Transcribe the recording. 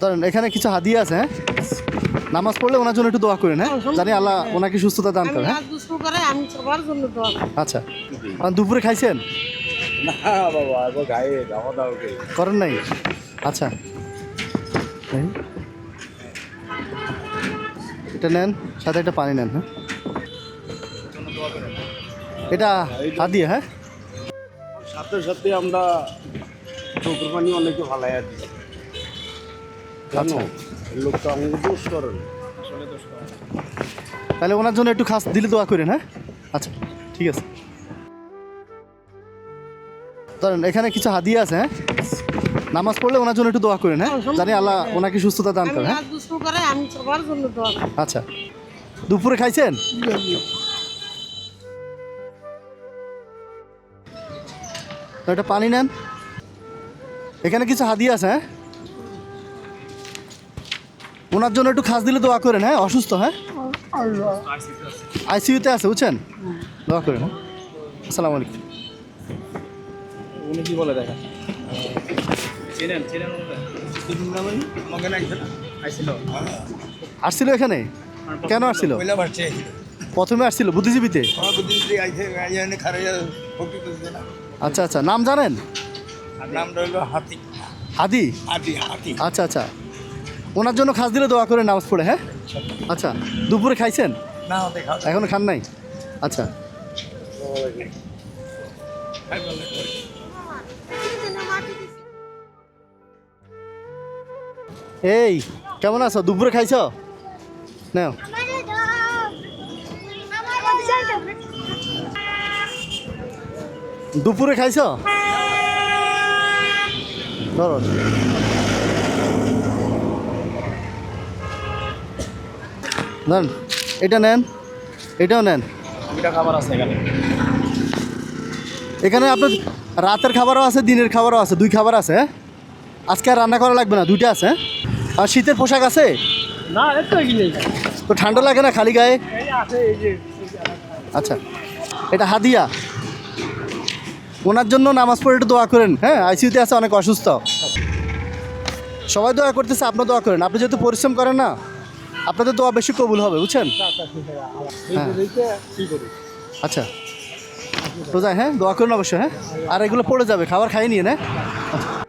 ধরেন এখানে কিছু হাদিয়া আছে, হ্যাঁ, নামাজ পড়লে ওনার জন্য একটু দোয়া করেন, হ্যাঁ, জানি আল্লাহ ওনাকে সুস্থতা দান করে। হ্যাঁ, আমি সবার জন্য দোয়া করি। আচ্ছা, আর দুপুরে খাইছেন? না বাবা, এবার গায়ে দাওয়া দাও করেন নাই? আচ্ছা, এই, এটা নেন, সাথে একটা পানি নেন। হ্যাঁ, এটা হাদিয়া। হ্যাঁ, সাথে সাথে আমরা চোখের পানি অনেকে ভালাই আর দিচ্ছি। জানো, এই লোকটা আমাকে দোষ করেন, আসলে দোষ করেন। তাহলে ওনার জন্য একটু খাস দিলে দোয়া করেন। হ্যাঁ, আচ্ছা, ঠিক আছে। ধরেন এখানে কিছু হাদিয়া আছে, হ্যাঁ, নামাজ পড়লে ওনার জন্য একটু দোয়া করেন, হ্যাঁ, জানি আল্লাহ ওনাকে সুস্থতা দান করে। হ্যাঁ, আমি সবার জন্য দোয়া করি। আচ্ছা, দুপুরে খাইছেন? তো একটা পানি নেন, এখানে কিছু হাদিয়া আছে। হ্যাঁ, ওনার জন্য একটু খাস দিলে দোয়া করেন। হ্যাঁ, অসুস্থ। হ্যাঁ, আইসিইউতে আছে, বুঝছেন, দোয়া করেন। হ্যাঁ, আসসালামু আলাইকুম। উনি কি বলে দেখা আসছিল এখানে? কেন আসছিল? প্রথমে আসছিল বুদ্ধিজীবীতে। আচ্ছা আচ্ছা, নাম জানেন? নামটা হলো হাতি। হাদি? হাতি হাতি। আচ্ছা আচ্ছা, ওনার জন্য খাস দিলে দোয়া করেন নামাজ পড়ে। হ্যাঁ, আচ্ছা, দুপুরে খাইছেন? না দেখা এখনো খান নাই? আচ্ছা, এই কেমন আছো? দুপুরে খাইছো? নাও, দুপুরে খাইছো? ধরো, নেন, এটা নেন, এটাও নেন। দুইটা খাবার আছে এখানে। এখানে আপনার রাতের খাবারও আছে, দিনের খাবারও আছে, দুই খাবার আছে। হ্যাঁ, আজকে আর রান্না করা লাগবে না, দুইটা আছে। হ্যাঁ, আর শীতের পোশাক আছে? না এতো এগিয়ে তো ঠান্ডা লাগে না খালি গায়ে? এই আছে এই যে। আচ্ছা, এটা হাদিয়া, ওনার জন্য নামাজ পড়ে একটু দোয়া করেন। হ্যাঁ, আইসিইউতে আছে, অনেক অসুস্থ। সবাই দোয়া করতেছে, আপনার দোয়া করেন। আপনি যেহেতু পরিশ্রম করেন না, আপনাদের দোয়া বেশি কবুল হবে, বুঝছেন। হ্যাঁ, আচ্ছা, তো যাই, হ্যাঁ, দোয়া করুন অবশ্যই। হ্যাঁ, আর এগুলো পড়ে যাবে, খাবার খাই নিয়ে। না, আচ্ছা।